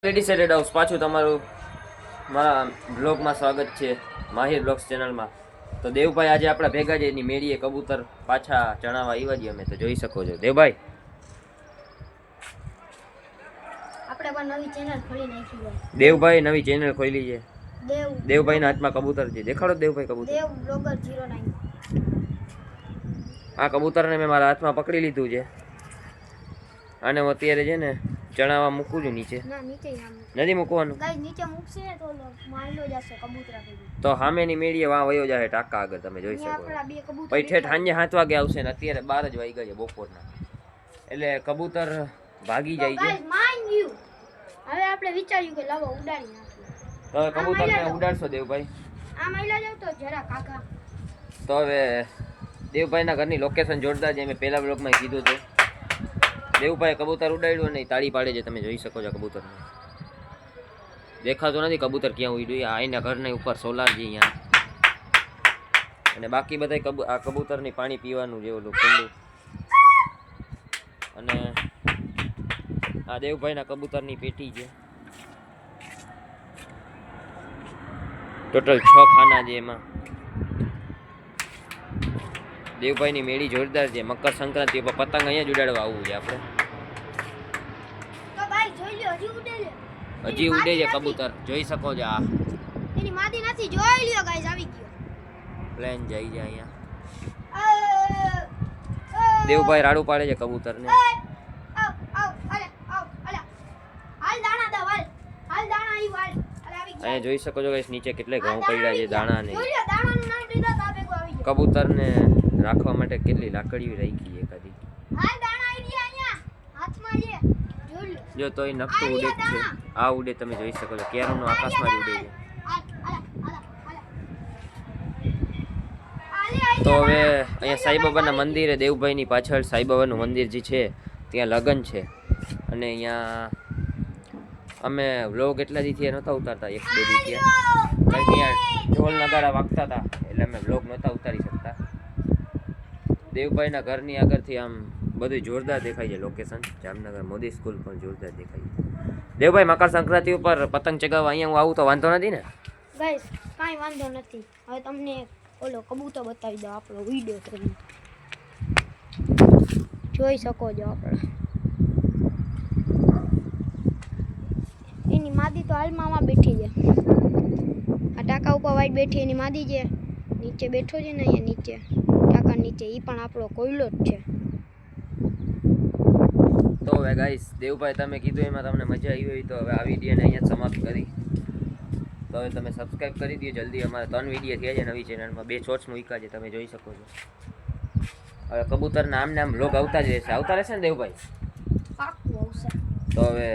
Ready સેટેડ house પાછું તમારું મારા બ્લોગમાં સ્વાગત છે માહિર બ્લોગ્સ ચેનલમાં. તો દેવભાઈ આજે આપણા ભેગા છે એની મેળીએ કબૂતર પાછા ચણાવવા આવ્યા છીએ અમે. તો જોઈ શકો છો દેવભાઈ આપણે પણ નવી ચેનલ ખોલી નાખી છે. દેવભાઈ નવી ચેનલ ખોલી છે. દેવભાઈના હાથમાં કબૂતર છે, દેખાડો દેવભાઈ કબૂતર. દેવ બ્લોગર 09. આ કબૂતરને મેં મારા હાથમાં પકડી લીધું છે અને હું અત્યારે છે ને ચણાવવા મૂકું છું નીચે. ના નીચે નથી મૂકવાનું ગાઈસ, નીચે મૂકશે ને તો મારલો જશે કબૂતરા થઈ. તો સામેની મેળીએ વાં વયો જાય ટાકા આગળ, તમે જોઈ શકો. આપણા બે કબૂતર પછી ઠેઠ સાંજે 7 વાગે આવશે ને અત્યારે 12 જ વાગ્યા છે બપોરના, એટલે કબૂતર ભાગી જાય છે. ગાઈસ માઇન્ડ યુ, હવે આપણે વિચાર્યું કે લાવો ઉડાડી નાખીએ. તો હવે કબૂતરને ઉડાડશો દેવભાઈ? આ મહિલા જાવ તો જરા કાકા. તો હવે દેવભાઈના ઘરની લોકેશન જોરદાર છે, મેં પહેલા બ્લોગમાં કીધું હતું. દેવભાઈ કબૂતર ઉડાડ્યું નહીં, તાળી પાડે છે, તમે જોઈ શકો છો. કબૂતરને દેખાતો નથી કબૂતર ક્યાં ઉડ્યું. આ એના ઘરના ઉપર સોલાર છે અહીંયા, અને બાકી બધા આ કબૂતરની પાણી પીવાનું છે ઓલું કુંડું. અને આ દેવભાઈના કબૂતરની પેટી છે. ટોટલ 6 ખાના છે એમાં. દેવભાઈની મેળી જોરદાર છે. મકર સંક્રાંતિ પર પતંગ અહીંયા જ ઉડાડવા આવવું છે આપણે. તો ભાઈ જોઈ લ્યો, હજી ઉડે છે. હજી ઉડે છે કબૂતર, જોઈ શકો છો. આ એની માદી નથી, જોઈ લ્યો ગાઈસ, આવી ગયો પ્લેન જાય છે અહીંયા. દેવભાઈ રાડું પાડે છે કબૂતરને. આવ આવ અલે આવ અલે હાલ દાણા દો, હાલ દાણા આવી વાળ. અલે આવી ગયો. અહીંયા જોઈ શકો છો ગાઈસ, નીચે કેટલા ઘઉં પડ્યા છે દાણા ને. જોઈ લ્યો, દાણાનું નામ દીધા તા ભેગો આવી ગયો. કબૂતરને રાખવા માટે કેટલી લાકડીઓ રાખી છે એકાદી. હાલ દાણા આવી ગયા અહીંયા હાથમાં લે, જોઈ લ્યો. જો તો એ નકતું ઉડે જ છે. આ ઉડે, તમે જોઈ શકો છો. કેરોનો આકાશમાં જ ઉડે છે. તો હવે અહીંયા સાંઈબાબાના મંદિરે, દેવભાઈની પાછળ સાંઈબાબાનું મંદિર જે છે ત્યાં લગ્ન છે. અને અહીંયા અમે વ્લોગ એટલા દીથી નહોતા ઉતારતા, 1-2 દી થયા, કારણ કે અહીંયા ઢોલ નગારા વાગતા હતા, એટલે અમે વ્લોગ નહોતા ઉતારી શકતા. દેવભાઈના ઘરની આગળથી આમ બધું જોરદાર દેખાય છે લોકેશન. જામનગર મોદી સ્કૂલ પણ જોરદાર દેખાય છે. દેવભાઈ મકર સંક્રાંતિ ઉપર પતંગ ચગાવવા અહીંયા હું આવું તો વાંધો નથી ને? ગાઈસ કાંઈ વાંધો નથી. હવે તમને ઓલો કબૂતર બતાવી દો, આપણો વિડિયો કરીને જોઈ શકો છો. આપણે એની માદી તો હાલમાં બેઠી છે. આ ટાંકા ઉપર વાઈટ બેઠી એની માદી છે. નીચે બેઠો છે ને અહીંયા નીચે ટાંકા નીચે, એ પણ આપણો કોયલો જ છે. તો હવે ગાઈસ, દેવભાઈ તમે કીધું એમાં તમને મજા આવી હોય તો હવે આ વિડીયોને અહીંયા જ સમાપ્ત કરી. તો હવે તમે સબસ્ક્રાઈબ કરી દો જલ્દી. અમારે 3 વિડીયો થયા છે નવી ચેનલમાં, 2 શોર્ટ્સ મૂક્યા છે, તમે જોઈ શકો છો. હવે કબૂતરના આમ ને આમ વ્લોગ આવતા જ રહેશે ને દેવભાઈ? પાક્કું આવશે. તો હવે